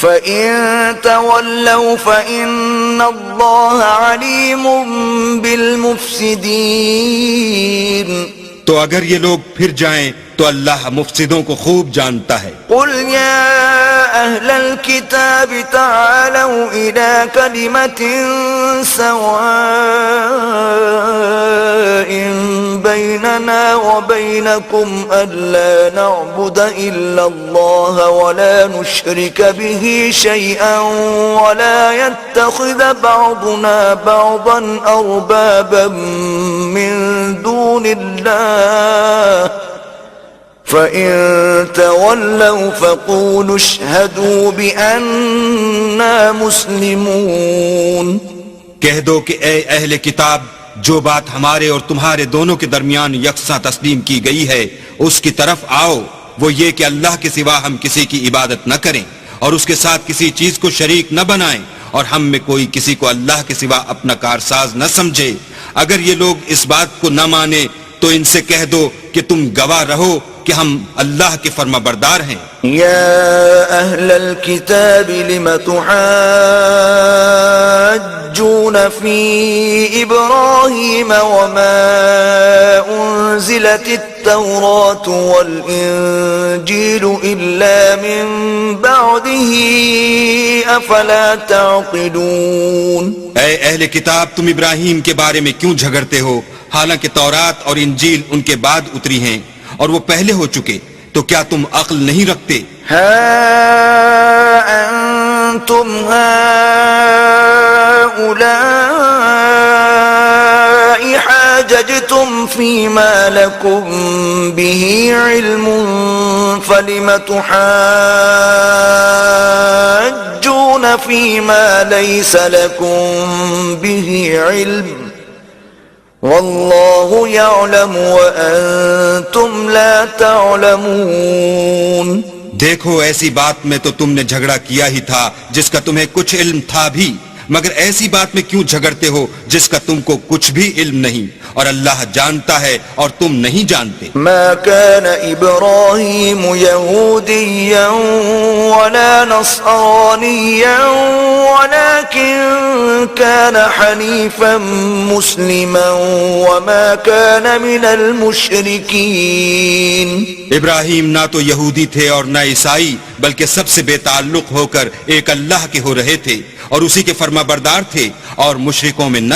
فَإِن تَوَلَّوْا فَإِنَّ اللَّهَ عَلِيمٌ بِالْمُفْسِدِينَ تو اگر یہ لوگ پھر جائیں تو اللہ مفسدوں کو خوب جانتا ہے۔ قُلْ يَا أَهْلَ الْكِتَابِ تَعَالَوْا إِلَى كَلِمَةٍ سَوَاءٍ بَيْنَنَا وَبَيْنَكُمْ أَلَّا نَعْبُدَ إِلَّا اللَّهَ وَلَا نُشْرِكَ بِهِ شَيْئًا وَلَا يَتَّخِذَ بَعْضُنَا بَعْضًا أَرْبَابًا مِّن دُونِ اللَّهِ فَإِن تَوَلَّوْا فَقُولُوا اشْهَدُوا بِأَنَّا مُسْلِمُونَ۔ کہہ دو کہ اے اہل کتاب، جو بات ہمارے اور تمہارے دونوں کے درمیان یکساں تسلیم کی گئی ہے اس کی طرف آؤ، وہ یہ کہ اللہ کے سوا ہم کسی کی عبادت نہ کریں اور اس کے ساتھ کسی چیز کو شریک نہ بنائیں، اور ہم میں کوئی کسی کو اللہ کے سوا اپنا کارساز نہ سمجھے۔ اگر یہ لوگ اس بات کو نہ مانے تو ان سے کہہ دو کہ تم گواہ رہو کہ ہم اللہ کے فرما بردار ہیں۔ یا اہل الکتاب لم تحاجون فی ابراہیم وما انزلت التوراة والانجیل الا من بعده افلا تعقلون۔ اے اہل کتاب، تم ابراہیم کے بارے میں کیوں جھگڑتے ہو، حالانکہ تورات اور انجیل ان کے بعد اتری ہیں اور وہ پہلے ہو چکے، تو کیا تم عقل نہیں رکھتے؟ ہا انتم هؤلاء حاججتم فيما لكم به علم فلم تحاجون فيما ليس لكم به علم واللہ یعلم وانتم لا تعلمون۔ دیکھو، ایسی بات میں تو تم نے جھگڑا کیا ہی تھا جس کا تمہیں کچھ علم تھا بھی، مگر ایسی بات میں کیوں جھگڑتے ہو جس کا تم کو کچھ بھی علم نہیں، اور اللہ جانتا ہے اور تم نہیں جانتے۔ ما كان ابراہیم یہودیا ولا نصرانیا ولكن كان حنیفا مسلما وما كان من المشرکین۔ ابراہیم نہ تو یہودی تھے اور نہ عیسائی، بلکہ سب سے بے تعلق ہو کر ایک اللہ کے ہو رہے تھے اور اسی کے فرما بردار تھے اور مشرکوں میں نہ